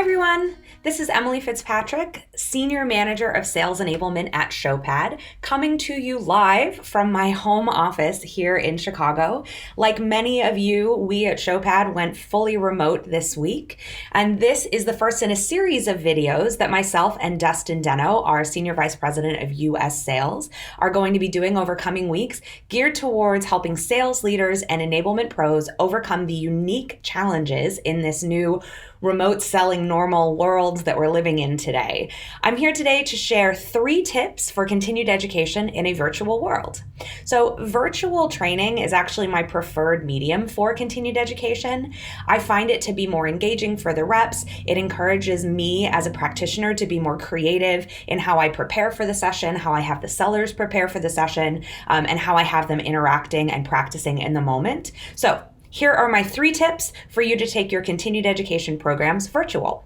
Hi everyone, this is Emily Fitzpatrick, Senior Manager of Sales Enablement at Showpad, coming to you live from my home office here in Chicago. Like many of you, we at Showpad went fully remote this week, and this is the first in a series of videos that myself and Dustin Deno, our Senior Vice President of US Sales, are going to be doing over coming weeks, geared towards helping sales leaders and enablement pros overcome the unique challenges in this new remote selling normal world that we're living in today. I'm here today to share 3 tips for continued education in a virtual world. So virtual training is actually my preferred medium for continued education. I find it to be more engaging for the reps. It encourages me as a practitioner to be more creative in how I prepare for the session, how I have the sellers prepare for the session, and how I have them interacting and practicing in the moment. So here are my 3 tips for you to take your continued education programs virtual.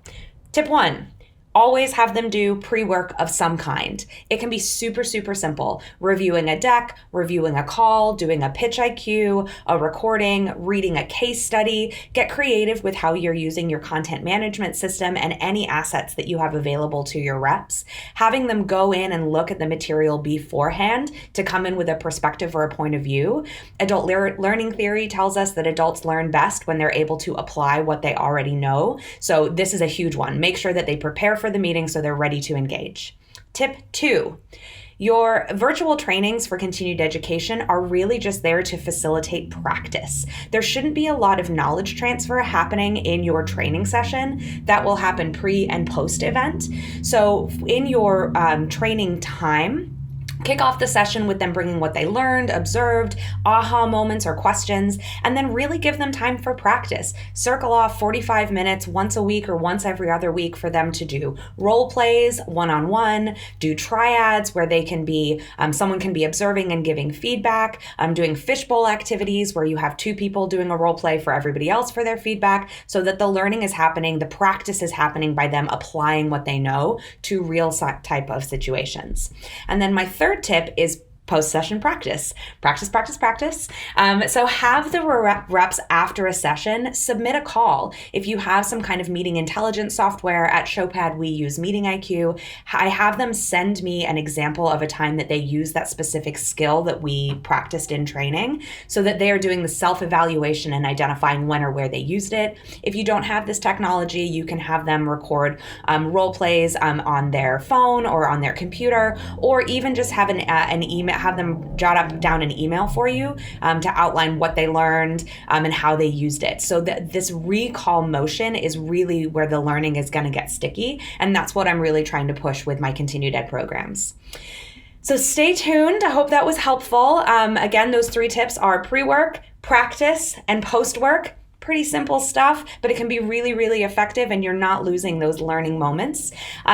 Tip 1. Always have them do pre-work of some kind. It can be super simple. Reviewing a deck, reviewing a call, doing a pitch IQ, a recording, reading a case study. Get creative with how you're using your content management system and any assets that you have available to your reps. Having them go in and look at the material beforehand to come in with a perspective or a point of view. Adult learning theory tells us that adults learn best when they're able to apply what they already know. So this is a huge one. Make sure that they prepare for the meeting so they're ready to engage. Tip 2. Your virtual trainings for continued education are really just there to facilitate practice. There shouldn't be a lot of knowledge transfer happening in your training session. That will happen pre and post event. So in your training time, kick off the session with them bringing what they learned, observed, aha moments or questions, and then really give them time for practice. Circle off 45 minutes once a week or once every other week for them to do role plays, one-on-one, do triads where they can be, someone can be observing and giving feedback, doing fishbowl activities where you have 2 people doing a role play for everybody else for their feedback, so that the learning is happening, the practice is happening by them applying what they know to real type of situations. And then my third tip is post-session practice. Practice. So have the reps after a session submit a call. If you have some kind of meeting intelligence software at Showpad, we use Meeting IQ. I have them send me an example of a time that they use that specific skill that we practiced in training, so that they are doing the self-evaluation and identifying when or where they used it. If you don't have this technology, you can have them record role plays on their phone or on their computer, or even just have an email, have them jot down an email for you to outline what they learned and how they used it. So that this recall motion is really where the learning is going to get sticky. And that's what I'm really trying to push with my continued ed programs. So stay tuned. I hope that was helpful. Again, those 3 tips are pre-work, practice, and post-work. Pretty simple stuff, but it can be really effective and you're not losing those learning moments.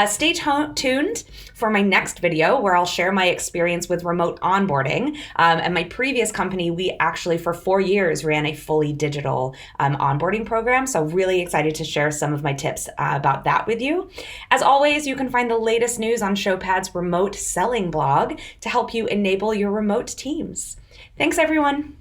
Stay tuned for my next video where I'll share my experience with remote onboarding. At my previous company, we actually for 4 years ran a fully digital onboarding program. So really excited to share some of my tips about that with you. As always, you can find the latest news on Showpad's remote selling blog to help you enable your remote teams. Thanks everyone.